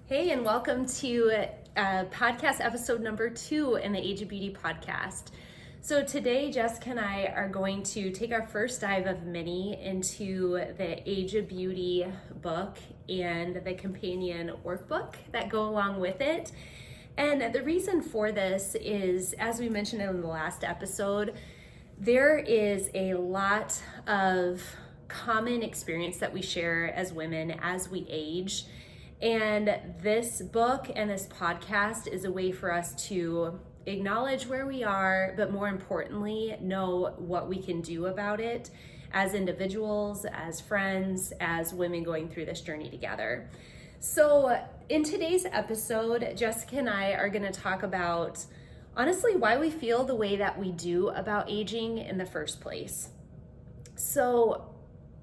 Hey, and welcome to podcast episode number 2 in the Age of Beauty podcast. So today, Jessica and I are going to take our first dive of many into the Age of Beauty book and the companion workbook that go along with it. And the reason for this is, as we mentioned in the last episode, there is a lot of common experience that we share as women as we age. And this book and this podcast is a way for us to acknowledge where we are, but more importantly, know what we can do about it as individuals, as friends, as women going through this journey together. So in today's episode, Jessica and I are going to talk about, honestly, why we feel the way that we do about aging in the first place. So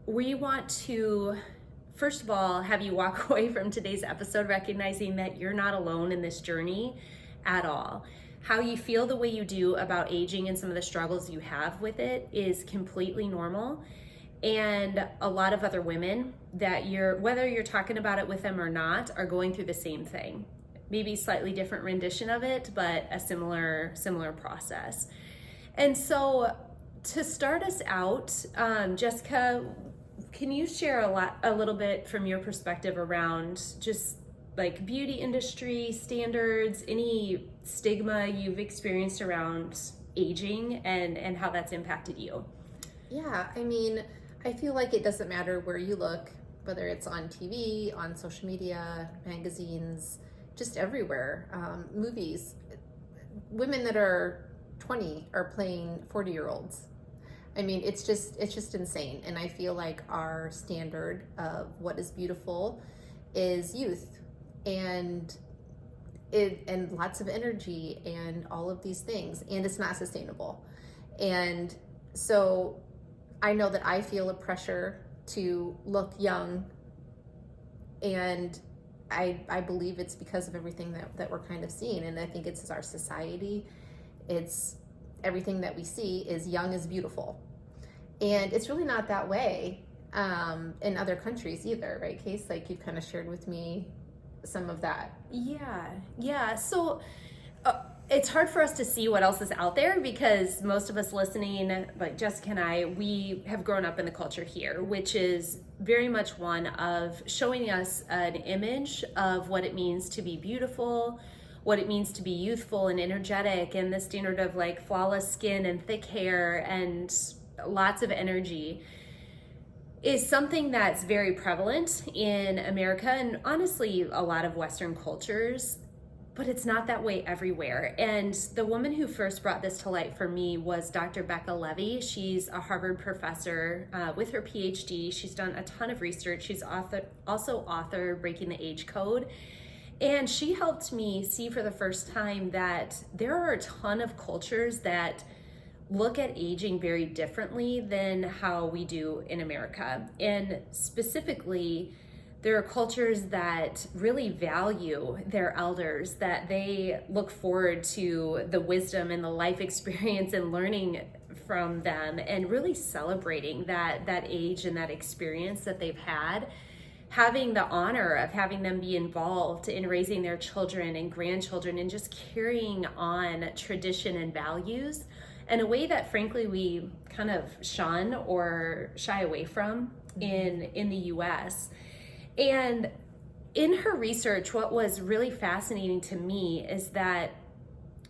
we want to, first of all, have you walk away from today's episode recognizing that you're not alone in this journey at all. How you feel the way you do about aging and some of the struggles you have with it is completely normal. And a lot of other women that whether you're talking about it with them or not, are going through the same thing. Maybe slightly different rendition of it, but a similar process. And so to start us out, Jessica, can you share a little bit from your perspective around just like beauty industry standards, any stigma you've experienced around aging and how that's impacted you? Yeah, I feel like it doesn't matter where you look, whether it's on TV, on social media, magazines, just everywhere, movies. Women that are 20 are playing 40-year-olds. It's just insane. And I feel like our standard of what is beautiful is youth and lots of energy and all of these things, and it's not sustainable. And so I know that I feel a pressure to look young, and I believe it's because of everything that we're kind of seeing. And I think it's our society. It's everything that we see is young is beautiful. And it's really not that way in other countries either, right, Case? Like you've kind of shared with me some of that. Yeah. So it's hard for us to see what else is out there because most of us listening, like Jessica and I, we have grown up in the culture here, which is very much one of showing us an image of what it means to be beautiful, what it means to be youthful and energetic, and the standard of like flawless skin and thick hair and lots of energy is something that's very prevalent in America and honestly a lot of Western cultures, but it's not that way everywhere. And the woman who first brought this to light for me was Dr. Becca Levy. She's a Harvard professor with her PhD. She's done a ton of research. She's also author Breaking the Age Code. And she helped me see for the first time that there are a ton of cultures that look at aging very differently than how we do in America. And specifically, there are cultures that really value their elders, that they look forward to the wisdom and the life experience and learning from them and really celebrating that age and that experience that they've had, having the honor of having them be involved in raising their children and grandchildren and just carrying on tradition and values in a way that frankly we kind of shun or shy away from in the US. And in her research, what was really fascinating to me is that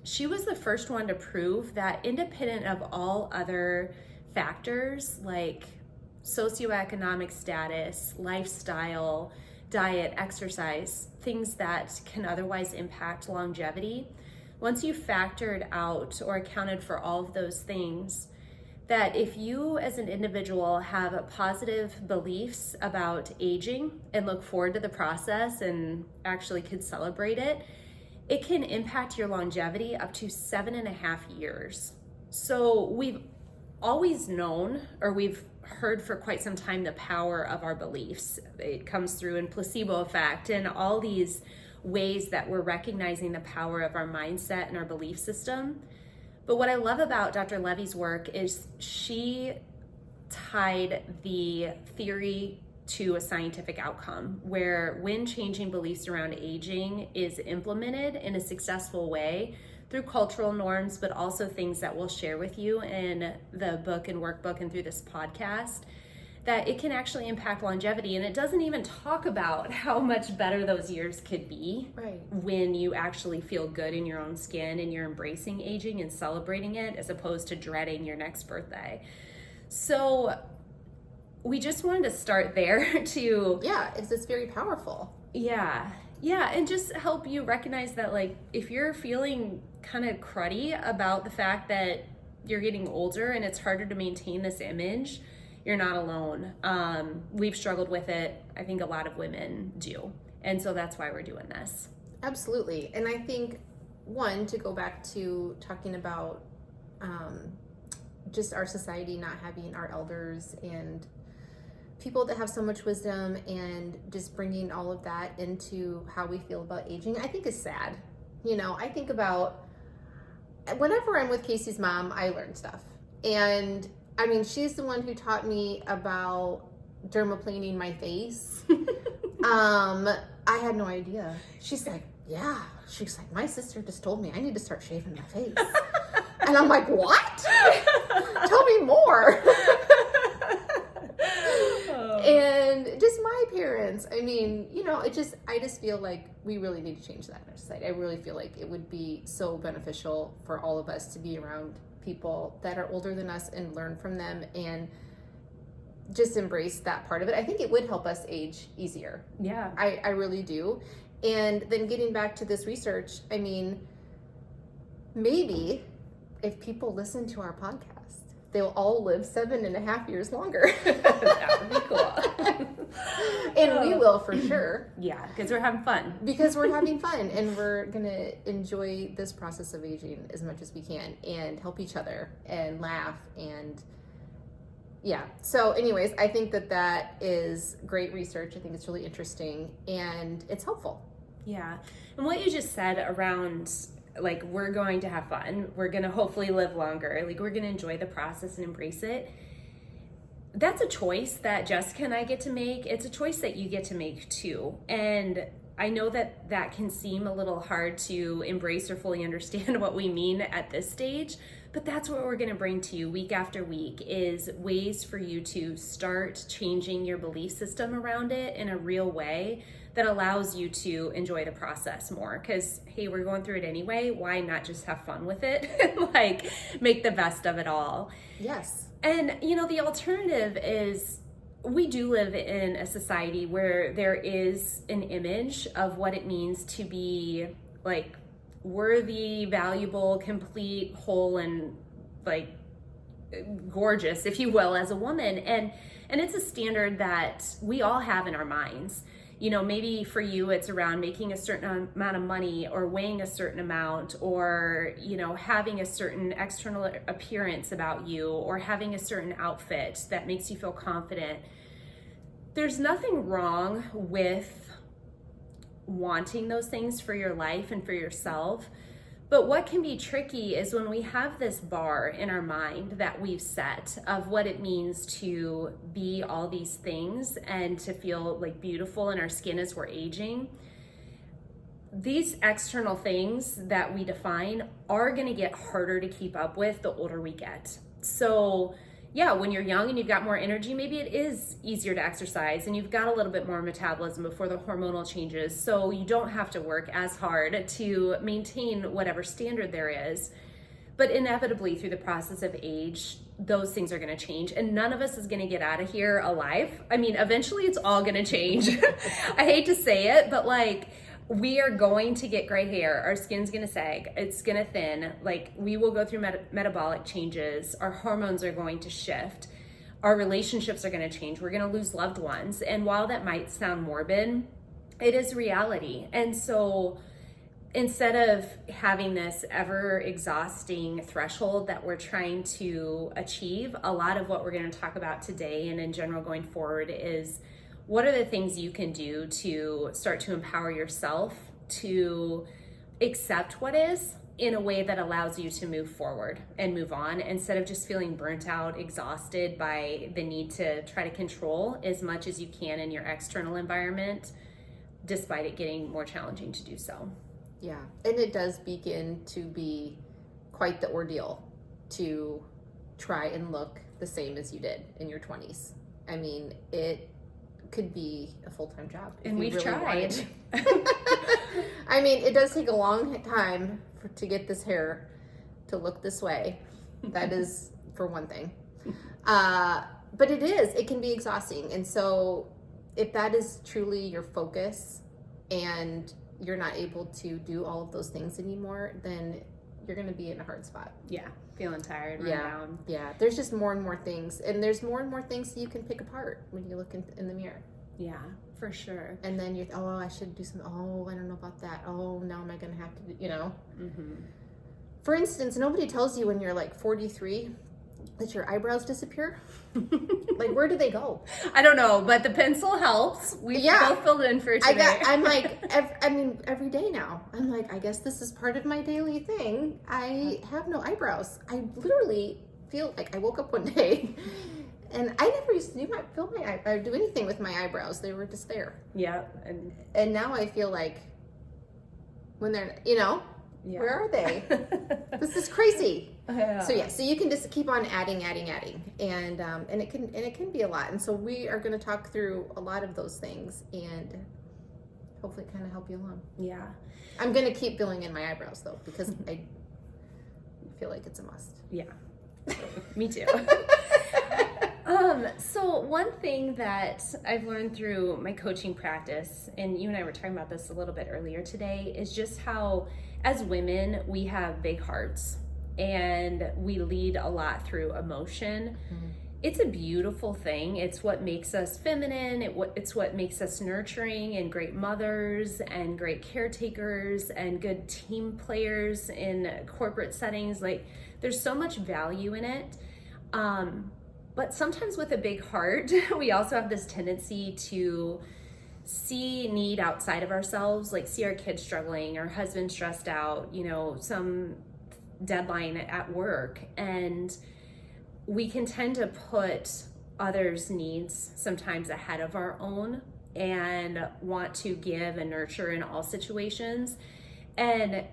she was the first one to prove that independent of all other factors like socioeconomic status, lifestyle, diet, exercise, things that can otherwise impact longevity, once you factored out or accounted for all of those things, that if you as an individual have positive beliefs about aging and look forward to the process and actually could celebrate it, it can impact your longevity up to 7.5 years. So we've always known, or we've heard for quite some time, the power of our beliefs. It comes through in placebo effect and all these ways that we're recognizing the power of our mindset and our belief system. But what I love about Dr. Levy's work is she tied the theory to a scientific outcome, where when changing beliefs around aging is implemented in a successful way through cultural norms, but also things that we'll share with you in the book and workbook and through this podcast, that it can actually impact longevity. And it doesn't even talk about how much better those years could be when you actually feel good in your own skin and you're embracing aging and celebrating it, as opposed to dreading your next birthday. So we just wanted to start there to... Yeah, it's very powerful. Yeah, and just help you recognize that, like, if you're feeling kind of cruddy about the fact that you're getting older and it's harder to maintain this image, you're not alone. We've struggled with it. I think a lot of women do. And so that's why we're doing this. Absolutely. And I think, one, to go back to talking about just our society not having our elders and people that have so much wisdom, and just bringing all of that into how we feel about aging, I think is sad. You know, I think about whenever I'm with Casey's mom, I learn stuff. And I mean, she's the one who taught me about dermaplaning my face. I had no idea. She's like, yeah. She's like, my sister just told me I need to start shaving my face. And I'm like, what? Tell me more. And just my parents. I mean, you know, I just feel like we really need to change that in our society. I really feel like it would be so beneficial for all of us to be around people that are older than us and learn from them and just embrace that part of it. I think it would help us age easier. Yeah. I really do. And then getting back to this research, I mean, maybe if people listen to our podcast, they'll all live 7.5 years longer. That would be cool. And we will, for sure. Yeah, because we're having fun. Because we're having fun, and we're going to enjoy this process of aging as much as we can and help each other and laugh. And yeah. So anyways, I think that is great research. I think it's really interesting and it's helpful. Yeah. And what you just said around, like, we're going to have fun, we're going to hopefully live longer, like, we're going to enjoy the process and embrace it. That's a choice that Jessica and I get to make. It's a choice that you get to make too. And I know that can seem a little hard to embrace or fully understand what we mean at this stage, but that's what we're going to bring to you week after week, is ways for you to start changing your belief system around it in a real way that allows you to enjoy the process more. Because, hey, we're going through it anyway. Why not just have fun with it and, like, make the best of it all? Yes. And, you know, the alternative is, we do live in a society where there is an image of what it means to be, like, worthy, valuable, complete, whole, and, like, gorgeous, if you will, as a woman. And it's a standard that we all have in our minds. You know, maybe for you, it's around making a certain amount of money, or weighing a certain amount, or, you know, having a certain external appearance about you, or having a certain outfit that makes you feel confident. There's nothing wrong with wanting those things for your life and for yourself. But what can be tricky is when we have this bar in our mind that we've set of what it means to be all these things and to feel, like, beautiful in our skin as we're aging. These external things that we define are going to get harder to keep up with the older we get. So yeah, when you're young and you've got more energy, maybe it is easier to exercise and you've got a little bit more metabolism before the hormonal changes, so you don't have to work as hard to maintain whatever standard there is. But inevitably, through the process of age, those things are going to change, and none of us is going to get out of here alive. I mean, eventually it's all going to change. I hate to say it, but, like, we are going to get gray hair. Our skin's going to sag. It's going to thin. Like, we will go through metabolic changes. Our hormones are going to shift. Our relationships are going to change. We're going to lose loved ones. And while that might sound morbid, it is reality. And so instead of having this ever exhausting threshold that we're trying to achieve, a lot of what we're going to talk about today and in general going forward is, what are the things you can do to start to empower yourself to accept what is, in a way that allows you to move forward and move on instead of just feeling burnt out, exhausted by the need to try to control as much as you can in your external environment, despite it getting more challenging to do so. Yeah, and it does begin to be quite the ordeal to try and look the same as you did in your 20s. I mean, it could be a full-time job. And we've tried. I mean, it does take a long time to get this hair to look this way. That is for one thing. But it can be exhausting. And so if that is truly your focus and you're not able to do all of those things anymore, then you're going to be in a hard spot. Yeah, feeling tired, run down. Yeah, there's just more and more things. And there's more and more things you can pick apart when you look in the mirror. Yeah, for sure. And then you're, oh, I should do something. Oh, I don't know about that. Oh, now am I going to have to do, you know? Mm-hmm. For instance, nobody tells you when you're like 43 that your eyebrows disappear. Like, where do they go? I don't know, but the pencil helps. We both filled in for today. I'm like, every day now. I'm like, I guess this is part of my daily thing. I have no eyebrows. I literally feel like I woke up one day and I never used to do anything with my eyebrows. They were just there. Yeah. And now I feel like when they're, where are they? This is crazy. So you can just keep on adding, and it can be a lot. And so we are going to talk through a lot of those things and hopefully kind of help you along. Yeah. I'm going to keep filling in my eyebrows though, because I feel like it's a must. Yeah. Me too. So one thing that I've learned through my coaching practice, and you and I were talking about this a little bit earlier today, is just how as women, we have big hearts and we lead a lot through emotion. Mm-hmm. It's a beautiful thing. It's what makes us feminine. It's what makes us nurturing and great mothers and great caretakers and good team players in corporate settings. Like, there's so much value in it. But sometimes with a big heart, we also have this tendency to see need outside of ourselves, like see our kids struggling, our husband stressed out, some deadline at work. And we can tend to put others' needs sometimes ahead of our own and want to give and nurture in all situations. And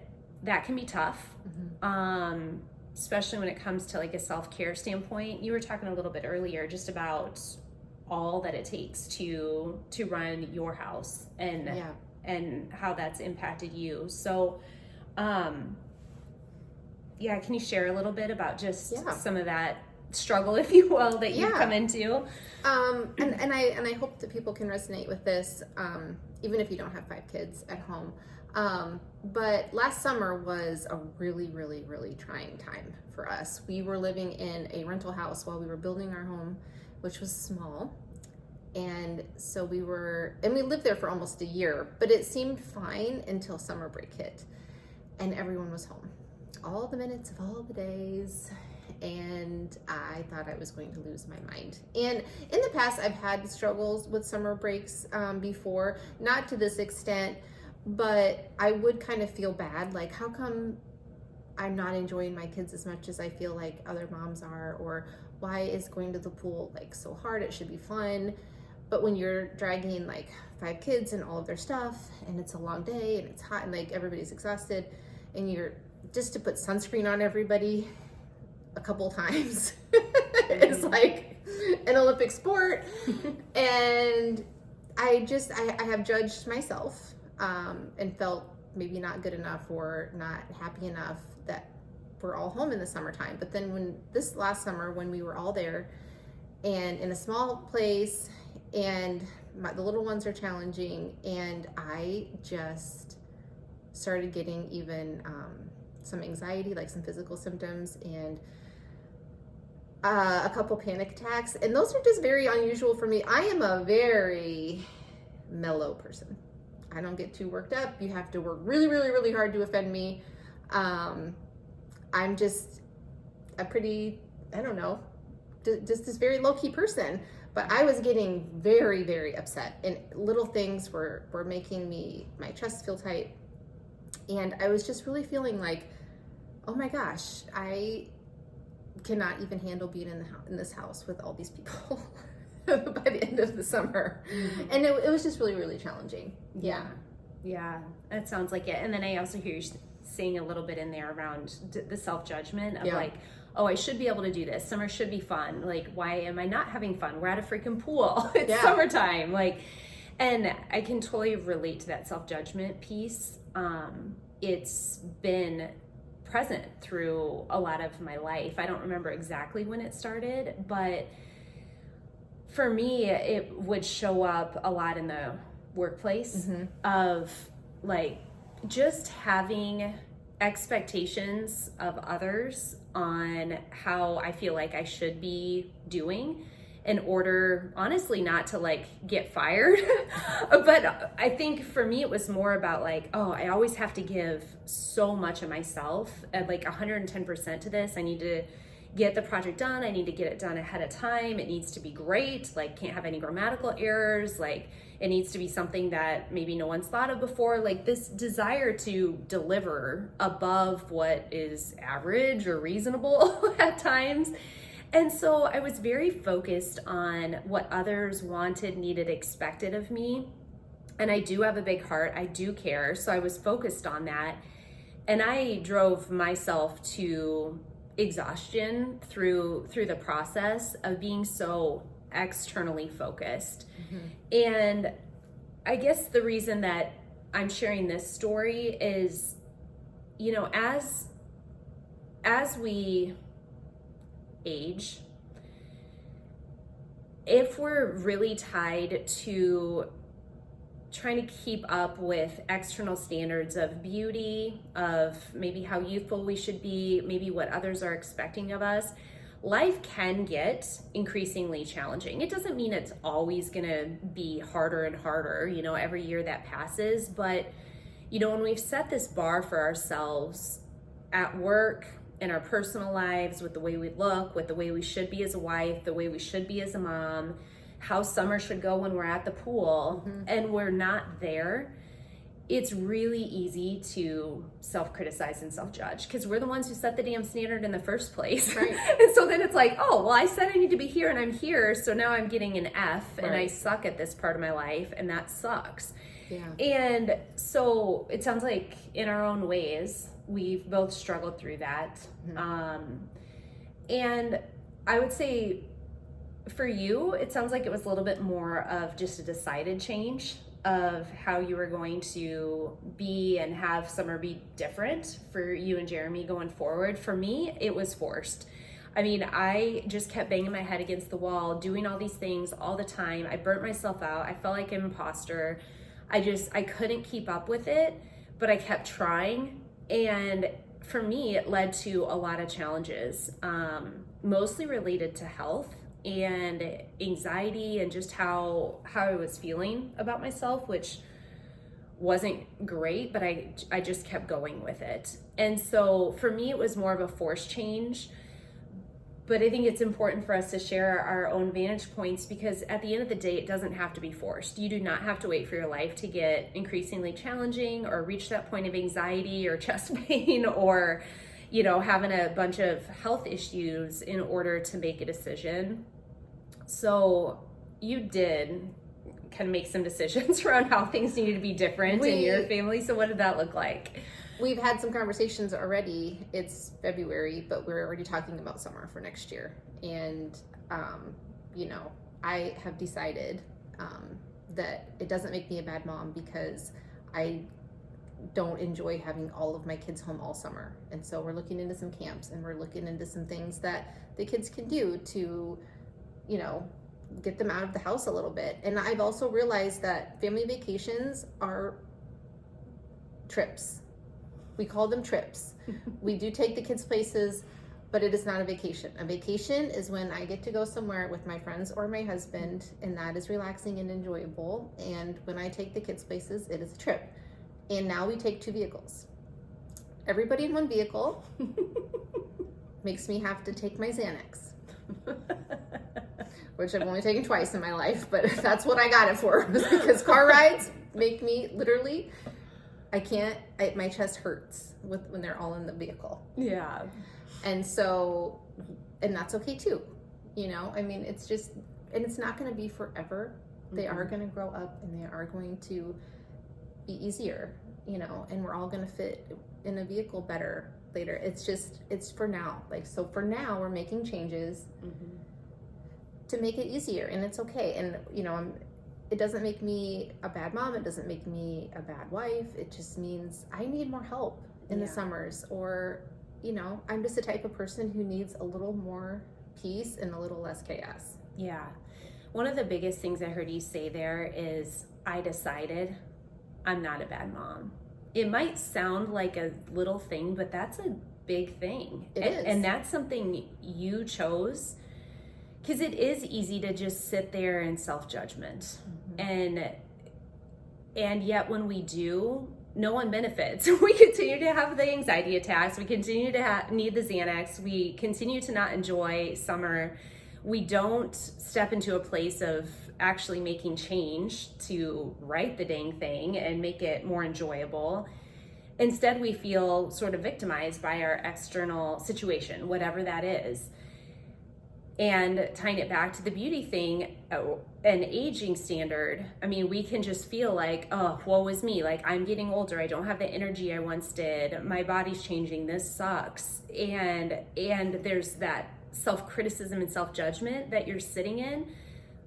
that can be tough. Mm-hmm. Especially when it comes to like a self-care standpoint. You were talking a little bit earlier just about all that it takes to run your house and how that's impacted you. So, can you share a little bit about just some of that struggle, if you will, that you've come into? And I hope that people can resonate with this, even if you don't have 5 kids at home. But last summer was a really, really, really trying time for us. We were living in a rental house while we were building our home, which was small. And so we lived there for almost a year, but it seemed fine until summer break hit and everyone was home. All the minutes of all the days. And I thought I was going to lose my mind. And in the past, I've had struggles with summer breaks before, not to this extent, but I would kind of feel bad, like how come I'm not enjoying my kids as much as I feel like other moms are, or why is going to the pool like so hard? It should be fun. But when you're dragging like 5 kids and all of their stuff, and it's a long day and it's hot and like everybody's exhausted, and you're just to put sunscreen on everybody a couple times it's like an Olympic sport. And I have judged myself and felt maybe not good enough or not happy enough that we're all home in the summertime. But then this last summer, when we were all there and in a small place, and the little ones are challenging, and I just started getting even some anxiety, like some physical symptoms, and a couple panic attacks. And those are just very unusual for me. I am a very mellow person. I don't get too worked up. You have to work really, really, really hard to offend me. I'm just a pretty, I don't know, just this very low-key person. But I was getting very, very upset, and little things were making my chest feel tight. And I was just really feeling like oh my gosh, I cannot even handle being in this house with all these people by the end of the summer. Mm-hmm. And it was just really, really challenging. Yeah, that sounds like it. And then I also hear you saying a little bit in there around the self-judgment of like, oh, I should be able to do this. Summer should be fun. Like, why am I not having fun? We're at a freaking pool. It's summertime. Like, and I can totally relate to that self-judgment piece. It's been present through a lot of my life. I don't remember exactly when it started, but for me, it would show up a lot in the workplace of like just having expectations of others on how I feel like I should be doing in order, honestly, not to like get fired. But I think for me, it was more about like, oh, I always have to give so much of myself at like 110% to this. I need to get the project done. I need to get it done ahead of time. It needs to be great. Like, can't have any grammatical errors. Like, it needs to be something that maybe no one's thought of before. Like this desire to deliver above what is average or reasonable at times. And so I was very focused on what others wanted, needed, expected of me. And I do have a big heart. I do care. So I was focused on that. And I drove myself to exhaustion through the process of being so externally focused. And I guess the reason that I'm sharing this story is, you know, as we age, if we're really tied to trying to keep up with external standards of beauty, of maybe how youthful we should be, maybe what others are expecting of us, life can get increasingly challenging. It doesn't mean it's always gonna be harder and harder, you know, every year that passes. But, you know, when we've set this bar for ourselves at work, in our personal lives, with the way we look, with the way we should be as a wife, the way we should be as a mom, how summer should go when we're at the pool, and we're not there, it's really easy to self-criticize and self-judge because we're the ones who set the damn standard in the first place. Right. And so then it's like, oh, well, I said I need to be here and I'm here, so now I'm getting an F and I suck at this part of my life, and that sucks. Yeah. And so it sounds like in our own ways, we've both struggled through that. And I would say for you, it sounds like it was a little bit more of just a decided change of how you were going to be and have summer be different for you and Jeremy going forward. For me, it was forced. I mean, I just kept banging my head against the wall, doing all these things all the time. I burnt myself out. I felt like an imposter. I couldn't keep up with it, but I kept trying. And for me, it led to a lot of challenges, mostly related to health and anxiety and just how I was feeling about myself, which wasn't great, but I just kept going with it. And so for me, it was more of a forced change. But I think it's important for us to share our own vantage points because at the end of the day, it doesn't have to be forced. You do not have to wait for your life to get increasingly challenging or reach that point of anxiety or chest pain or, you know, having a bunch of health issues in order to make a decision. So you did kind of make some decisions around how things needed to be different in your family. So what did that look like? We've had some conversations already. It's February, but we're already talking about summer for next year. And, you know, I have decided that it doesn't make me a bad mom because I don't enjoy having all of my kids home all summer. And so we're looking into some camps and we're looking into some things that the kids can do to, you know, get them out of the house a little bit. And I've also realized that family vacations are trips. We call them trips. We do take the kids places, but it is not a vacation. A vacation is when I get to go somewhere with my friends or my husband, and that is relaxing and enjoyable. And when I take the kids places, it is a trip. And now we take 2 vehicles. Everybody in one vehicle makes me have to take my Xanax, which I've only taken twice in my life, but that's what I got it for, because car rides make me literally my chest hurts when they're all in the vehicle. Yeah. And that's okay too. I mean, it's just, and it's not going to be forever. They are going to grow up and they are going to be easier, and we're all going to fit in a vehicle better later. It's for now. So for now we're making changes to make it easier, and it's okay. And, it doesn't make me a bad mom. It doesn't make me a bad wife. It just means I need more help in the summers, or, I'm just the type of person who needs a little more peace and a little less chaos. Yeah. One of the biggest things I heard you say there is, I decided I'm not a bad mom. It might sound like a little thing, but that's a big thing. It is. And that's something you chose, because it is easy to just sit there in self-judgment. And yet when we do, no one benefits. We continue to have the anxiety attacks. We continue to need the Xanax. We continue to not enjoy summer. We don't step into a place of actually making change to right the dang thing and make it more enjoyable. Instead, we feel sort of victimized by our external situation, whatever that is. And tying it back to the beauty thing, an aging standard, I mean, we can just feel like, oh, woe is me. Like, I'm getting older. I don't have the energy I once did. My body's changing. This sucks. And there's that self-criticism and self-judgment that you're sitting in.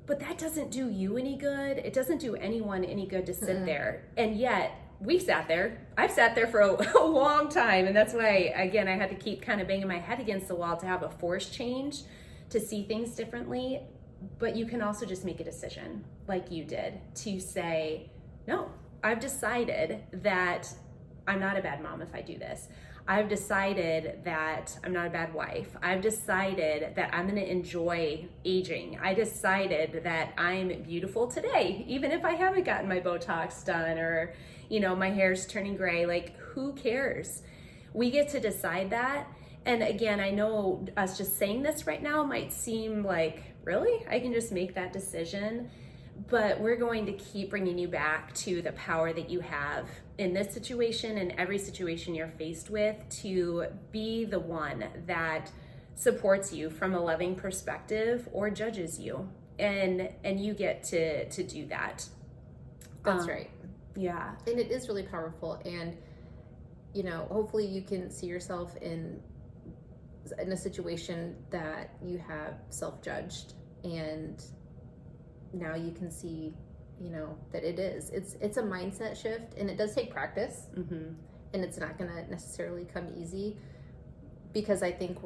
But that doesn't do you any good. It doesn't do anyone any good to sit there. And yet, we've sat there. I've sat there for a long time. And that's why, again, I had to keep kind of banging my head against the wall to have a forced change, to see things differently. But you can also just make a decision like you did to say, no, I've decided that I'm not a bad mom if I do this. I've decided that I'm not a bad wife. I've decided that I'm going to enjoy aging. I decided that I'm beautiful today, even if I haven't gotten my Botox done or, my hair's turning gray. Like, who cares? We get to decide that. And again, I know us just saying this right now might seem like, really? I can just make that decision? But we're going to keep bringing you back to the power that you have in this situation and every situation you're faced with, to be the one that supports you from a loving perspective or judges you. And you get to do that. That's right. Yeah. And it is really powerful. And, hopefully you can see yourself in a situation that you have self-judged, and now you can see, that it's a mindset shift, and it does take practice, and it's not going to necessarily come easy, because I think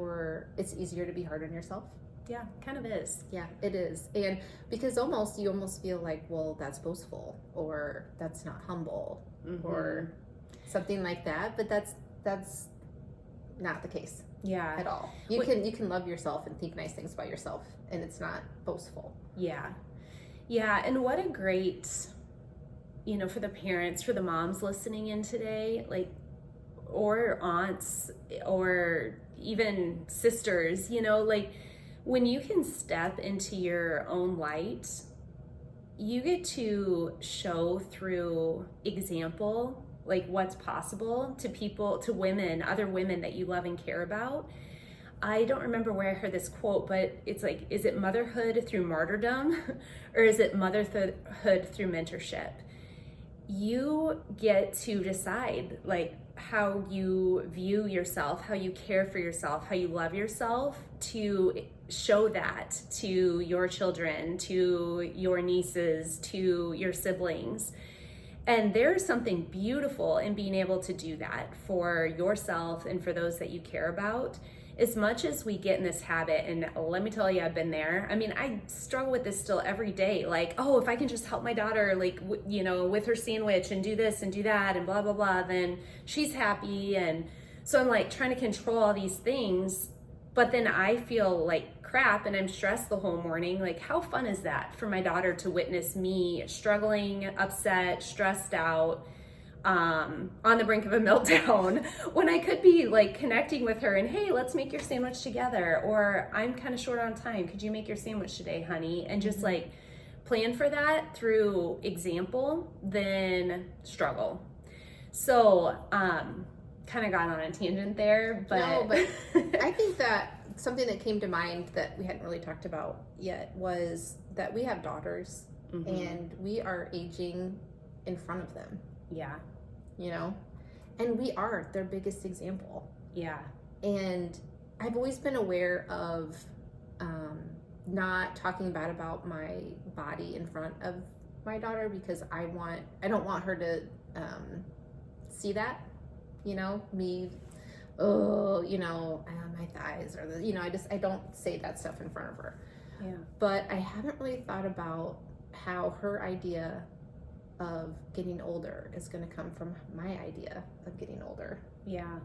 it's easier to be hard on yourself. Yeah, kind of is. Yeah, it is. And because you almost feel like, well, that's boastful, or that's not humble, or something like that, but that's not the case. Yeah. At all. You can love yourself and think nice things about yourself, and it's not boastful. Yeah. Yeah, and what a great, for the parents, for the moms listening in today, like, or aunts, or even sisters, like, when you can step into your own light, you get to show through example, like, what's possible to people, to women, other women that you love and care about. I don't remember where I heard this quote, but it's like, is it motherhood through martyrdom, or is it motherhood through mentorship? You get to decide, like, how you view yourself, how you care for yourself, how you love yourself, to show that to your children, to your nieces, to your siblings. And there's something beautiful in being able to do that for yourself and for those that you care about. As much as we get in this habit, and let me tell you, I've been there. I mean, I struggle with this still every day. Like, oh, if I can just help my daughter, like, with her sandwich and do this and do that and blah, blah, blah, then she's happy. And so I'm like trying to control all these things, but then I feel like crap and I'm stressed the whole morning. Like, how fun is that for my daughter to witness me struggling, upset, stressed out, on the brink of a meltdown, when I could be like connecting with her and, hey, let's make your sandwich together, or I'm kind of short on time, could you make your sandwich today, honey? And just like plan for that through example, then struggle. So, kind of got on a tangent there, but No, but I think that something that came to mind that we hadn't really talked about yet was that we have daughters and we are aging in front of them, yeah, you know, and we are their biggest example. yeah, And I've always been aware of not talking bad about my body in front of my daughter because I don't want her to see that, you know, me, oh, you know, my thighs or the, you know, I don't say that stuff in front of her. yeah, But I haven't really thought about how her idea of getting older is going to come from my idea of getting older. yeah,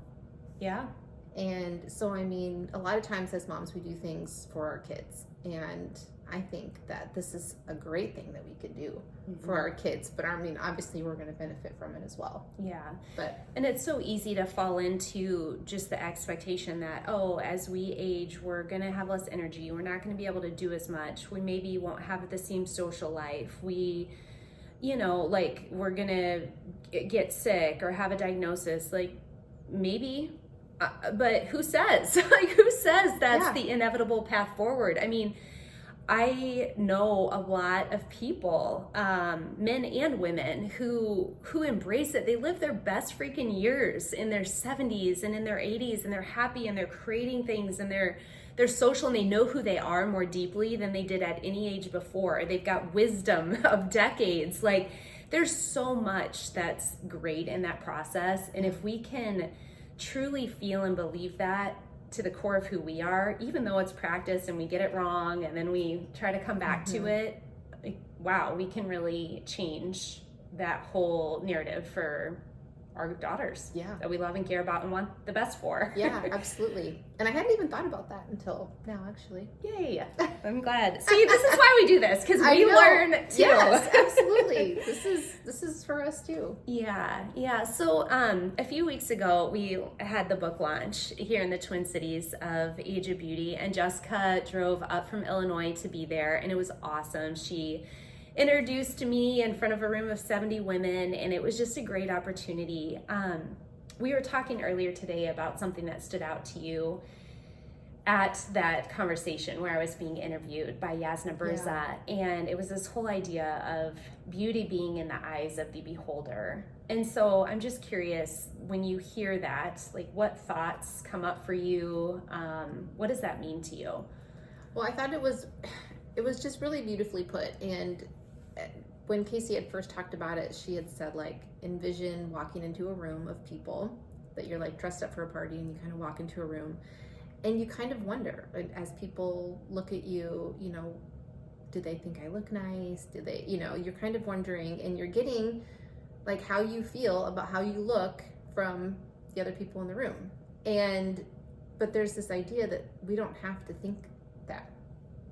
yeah. And so, I mean, a lot of times as moms, we do things for our kids. And I think that this is a great thing that we could do for our kids. But I mean, obviously, we're going to benefit from it as well. Yeah. But And it's so easy to fall into just the expectation that, oh, as we age, we're going to have less energy. We're not going to be able to do as much. We maybe won't have the same social life. We, you know, like we're going to get sick or have a diagnosis. Like maybe. But who says? Like, who says that's the inevitable path forward? I mean, I know a lot of people, men and women, who embrace it. They live their best freaking years in their 70s and in their 80s, and they're happy and they're creating things and they're social and they know who they are more deeply than they did at any age before. They've got wisdom of decades. Like, there's so much that's great in that process, and if we can truly feel and believe that to the core of who we are, even though it's practice and we get it wrong and then we try to come back to it, like, wow, we can really change that whole narrative for our daughters that we love and care about and want the best for. Yeah, absolutely. And I hadn't even thought about that until now, actually. Yay. I'm glad. See, this is why we do this, because we learn too. Yes, absolutely. This is for us too. Yeah. So a few weeks ago, we had the book launch here in the Twin Cities of Age of Beauty, and Jessica drove up from Illinois to be there, and it was awesome. She introduced me in front of a room of 70 women, and it was just a great opportunity. We were talking earlier today about something that stood out to you at that conversation where I was being interviewed by Yasna Burza, and it was this whole idea of beauty being in the eyes of the beholder. And so I'm just curious, when you hear that, like, what thoughts come up for you? What does that mean to you? Well, I thought it was just really beautifully put. And when Casey had first talked about it, she had said, like, envision walking into a room of people that you're like dressed up for a party, and you kind of walk into a room and you kind of wonder, as people look at you, you know, do they think I look nice? Do they, you know, you're kind of wondering, and you're getting like how you feel about how you look from the other people in the room. But there's this idea that we don't have to think that.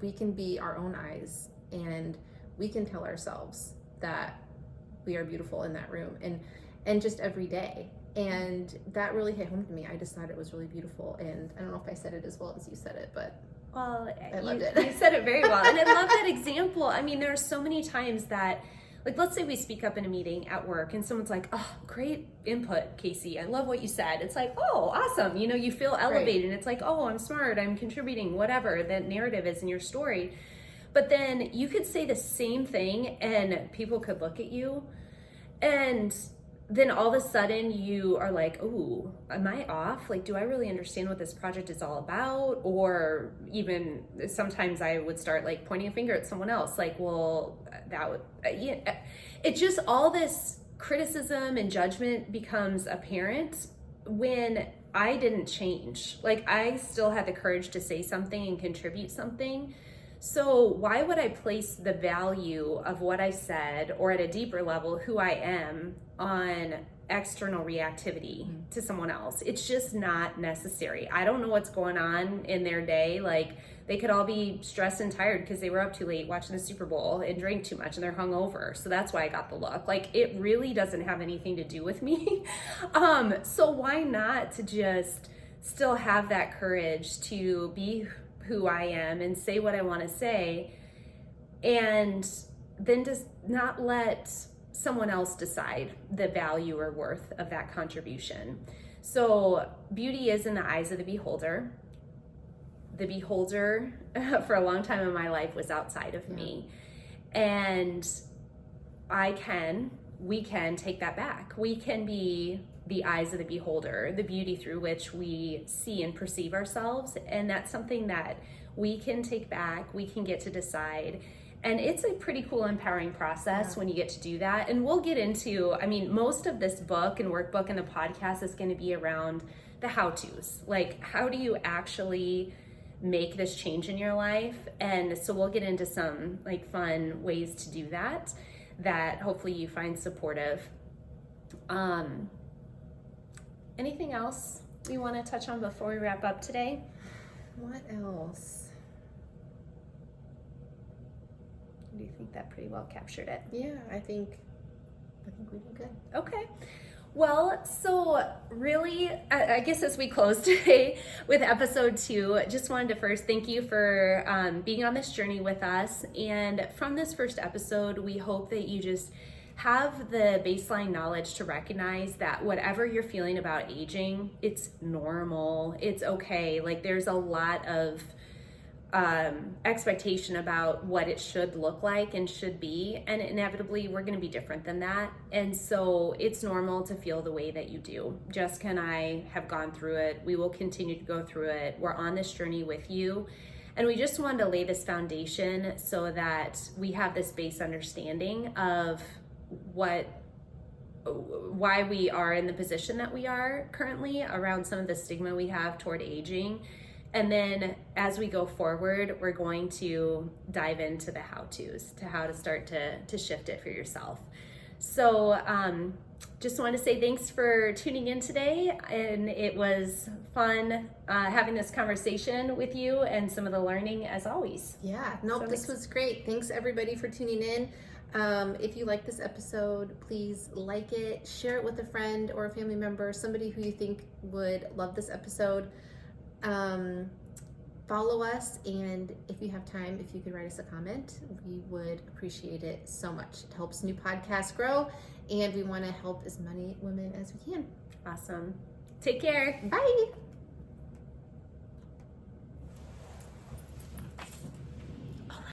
We can be our own eyes, and we can tell ourselves that we are beautiful in that room, and just every day. And that really hit home to me. I just thought it was really beautiful, and I don't know if I said it as well as you said it, but well, I loved it. You said it very well, and I love that example. I mean, there are so many times that, like, let's say we speak up in a meeting at work and someone's like, oh, great input, Casey. I love what you said. It's like, oh, awesome. You know, you feel elevated. And it's like, oh, I'm smart. I'm contributing, whatever that narrative is in your story. But then you could say the same thing and people could look at you, and then all of a sudden you are like, oh, am I off? Like, do I really understand what this project is all about? Or even sometimes I would start like pointing a finger at someone else. Like, well, that would, it just, all this criticism and judgment becomes apparent when I didn't change. Like, I still had the courage to say something and contribute something. So why would I place the value of what I said, or at a deeper level, who I am, on external reactivity to someone else? It's just not necessary. I don't know what's going on in their day. Like, they could all be stressed and tired because they were up too late watching the Super Bowl and drank too much and they're hungover. So that's why I got the look. Like, it really doesn't have anything to do with me. So why not to just still have that courage to be who I am and say what I want to say, and then just not let someone else decide the value or worth of that contribution. So beauty is in the eyes of the beholder. The beholder for a long time in my life was outside of me. And we can take that back. We can be the eyes of the beholder, the beauty through which we see and perceive ourselves. And that's something that we can take back, we can get to decide. And it's a pretty cool, empowering process when you get to do that. And we'll get into, I mean, most of this book and workbook and the podcast is going to be around the how-tos. Like, how do you actually make this change in your life? And so we'll get into some like fun ways to do that hopefully you find supportive. Anything else we want to touch on before we wrap up today? What else? Do you think that pretty well captured it? Yeah, I think we did good. Okay. Well, so really, I guess as we close today with episode 2, just wanted to first thank you for being on this journey with us. And from this first episode, we hope that you just have the baseline knowledge to recognize that whatever you're feeling about aging, it's normal, it's okay. Like, there's a lot of expectation about what it should look like and should be, and inevitably we're going to be different than that. And so it's normal to feel the way that you do. Jessica and I have gone through it. We will continue to go through it. We're on this journey with you, and we just wanted to lay this foundation so that we have this base understanding of why we are in the position that we are currently around some of the stigma we have toward aging. And then as we go forward, we're going to dive into the how-tos, to how to start to shift it for yourself. So just want to say thanks for tuning in today. And it was fun having this conversation with you and some of the learning as always. Yeah, nope, this was great. Thanks everybody for tuning in. If you like this episode, please like it, share it with a friend or a family member, somebody who you think would love this episode. Follow us, and if you have time, if you could write us a comment, we would appreciate it so much. It helps new podcasts grow, and we want to help as many women as we can. Awesome. Take care. Bye.